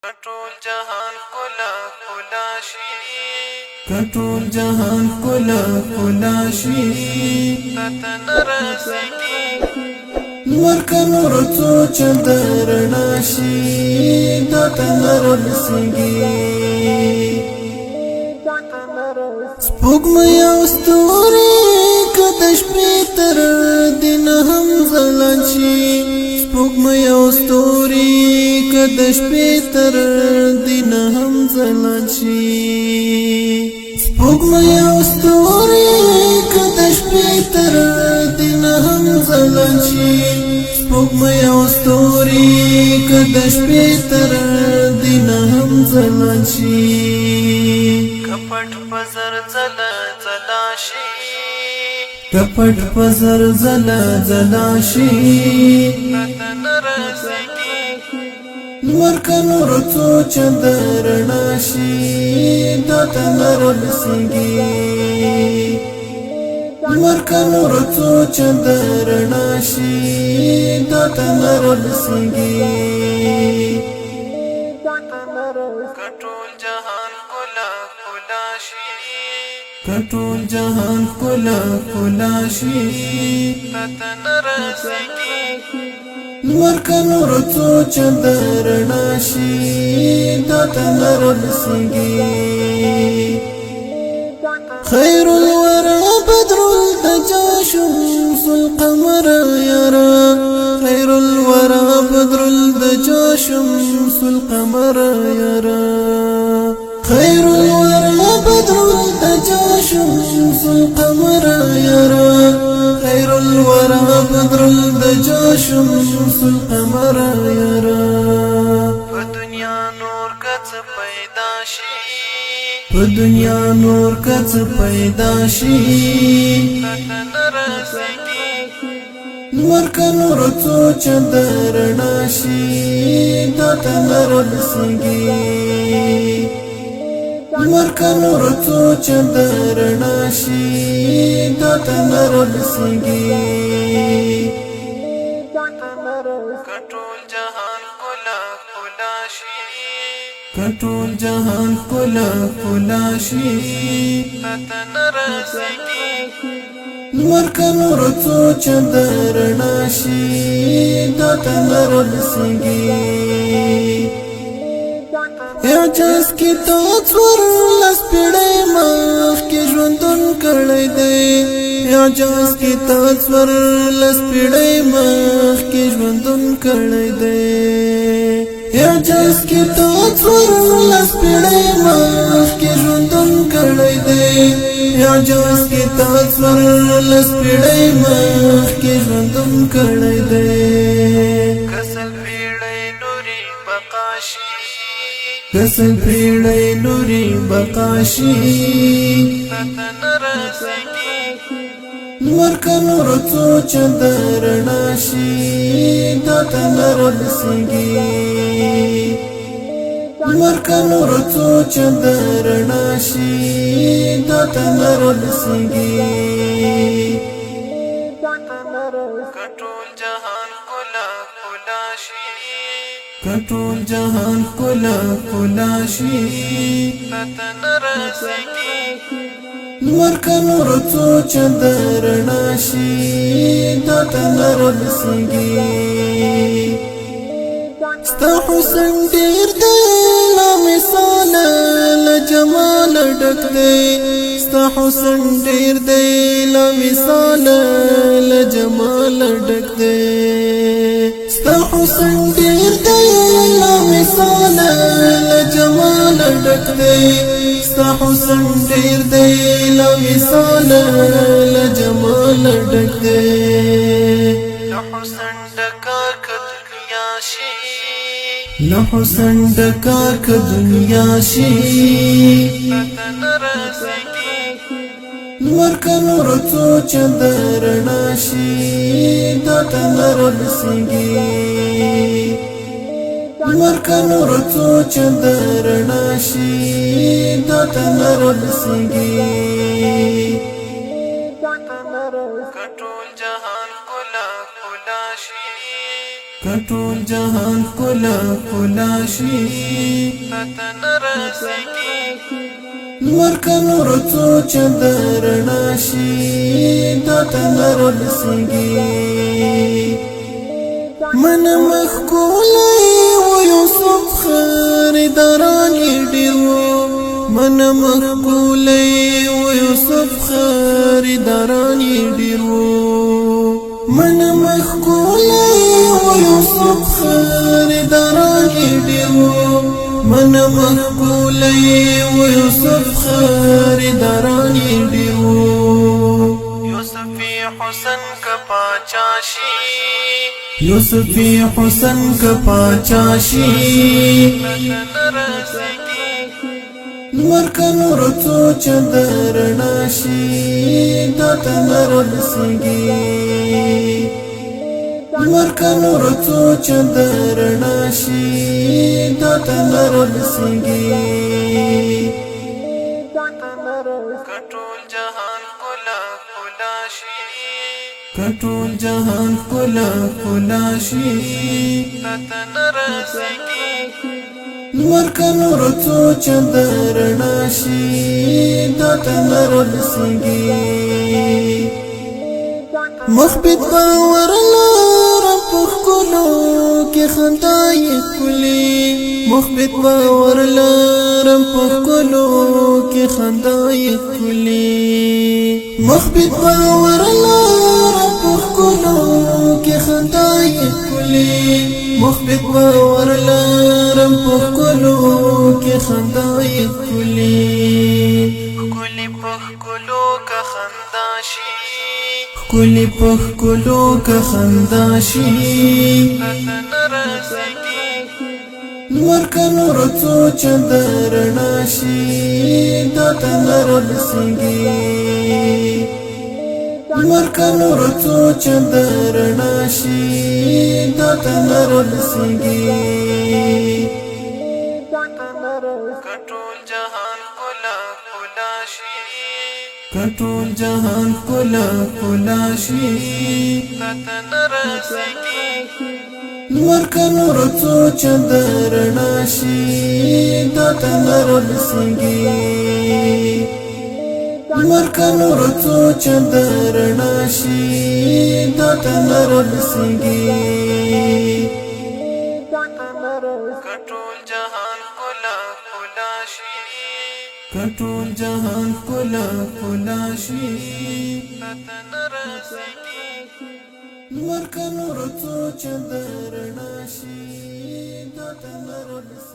کټول جهان کلا کلا شي کټول جهان کلا کلا شي تتن رسیږي مرکن ورڅو چندر ناشي تتن رسیږي سپوږمۍ او ستوري کده شپې تر دین هم ځلان شي سپوږمۍ او ستوري کده شپې تر دین هم ځلان شي سپوږمۍ او ستوري کده شپې تر دین هم ځلان شي سپوږمۍ او ستوري کده شپې تر دین هم ځلان شي کپټ پزر زلا زلا شي کپټ پزر زلا زلا شي تتن رسیږي مرکن ورڅو چندر ناشي تتن رسیږي مرکن ورڅو چندر ناشي تتن رسیږي کټول جهان کلا کلا شي کټول جهان کلا کلا شي تتن رسیږي مرکن ورڅو چندر ناشي تتن رسیږي خير الورى بدر الدجى شمس القمر يرى خير الورى بدر الدجى شمس القمر يرى خير الورى بدر الدجى شمس القمر يرى خير الورى بدر الدجى شمس القمر يرى په دنیا نور کڅ پیدا شي په دنیا نور کڅ پیدا شي تتن رسیږي مرکن ورڅو چندر ناشي تتن رسیږي مرکن ورڅو چندر ناشي تتن رسیږي کټول جهان کلا کلا شي کټول جهان کلا کلا شي تتن رسیږي مرکن ورڅو چندر ناشي تتن رسیږي اعجاز کی تصور لس پیړۍ مخکې ژوندون کړی دی اعجاز کی تصور لس پیړۍ مخکې ژوندون کړی دی اعجاز کی تصور لس پیړۍ مخکې ژوندون کړی دی اعجاز کی تصور لس پیړۍ مخکې ژوندون کړی دی کسل پیړۍ نوري بقا شي کسل پیړۍ نوري بقا شي تتن رسیږي مرکن ورڅو چندر ناشي تتن رسیږي مرکن ورڅو چندر ناشي تتن رسیږي کټول جهان کلا کلا شي کټول جهان کلا کلا شي تتن رسیږي مرکن ورڅو چندر ناشي تتن رسیږي ستا حسن ډیر دی لا مثال لا جمال ډک دی ستا حسن ډیر دی لا مثال لا جمال ډک دی ستا حسن ډیر دی لا مثال لا جمال ډک دی ستا حسن ډیر دی لا مثال لا جمال ډک دی له حسن ډکار که دنیا شي له حسن ډکار که دنیا شي تتن رسیږي مرکن ورڅو چندر ناشي تتن رسیږي مرکن ورڅو چندر ناشي تتن رسیږي کټول جهان کلا کلا شي کټول جهان کلا کلا شي تتن رسیږي مرکن رڅو چندرنا شي تتن رسیږي من مخکولې و یوسف خریداران ډیرو من مخکولې و یوسف خریداران ډیرو من مخکولې و یوسف خریداران ډیرو من مخکولې و یوسف خریداران ډیرو یوسفی حسن کا پاچا شي یوسفی حسن کا پاچا شي تتن رسیږي مرکن رڅو چندرنا شي تتن رسیږي مرکن رڅو چندرنا شي تتن رسیږي کټول جهان کلا کلا شي کټول جهان کلا کلا شي تتن رسیږي مرکن رڅو چندرنا شي تتن رسیږي مخبت باور لرم پخکلو کی خندای کلی مخبت باور لرم پخکلو کی خندای کلی مخبت باور لرم پخکلو کی خندای کلی مخبت باور لرم پخکلو کی خندای کلی کلی پخ کلو کا خندا شي کلی پخکلو کا خندا شي تتن رسیږي مرکن رڅو چندرنا شي تتن رسیږي مرکن رڅو چندرنا شي تتن رسیږي کټول جهان کلا کلا شي کټول جهان کلا کلا شي تتن رسیږي مرکن رڅو چندرنا شي تتن رسیږي مرکن رڅو چندرنا شي تتن رسیږي کټول جهان کلا کلا شي کټول جهان کلا کلا شي تتن رسیږي مرکن رڅو چندرنا شي تتن رسیږي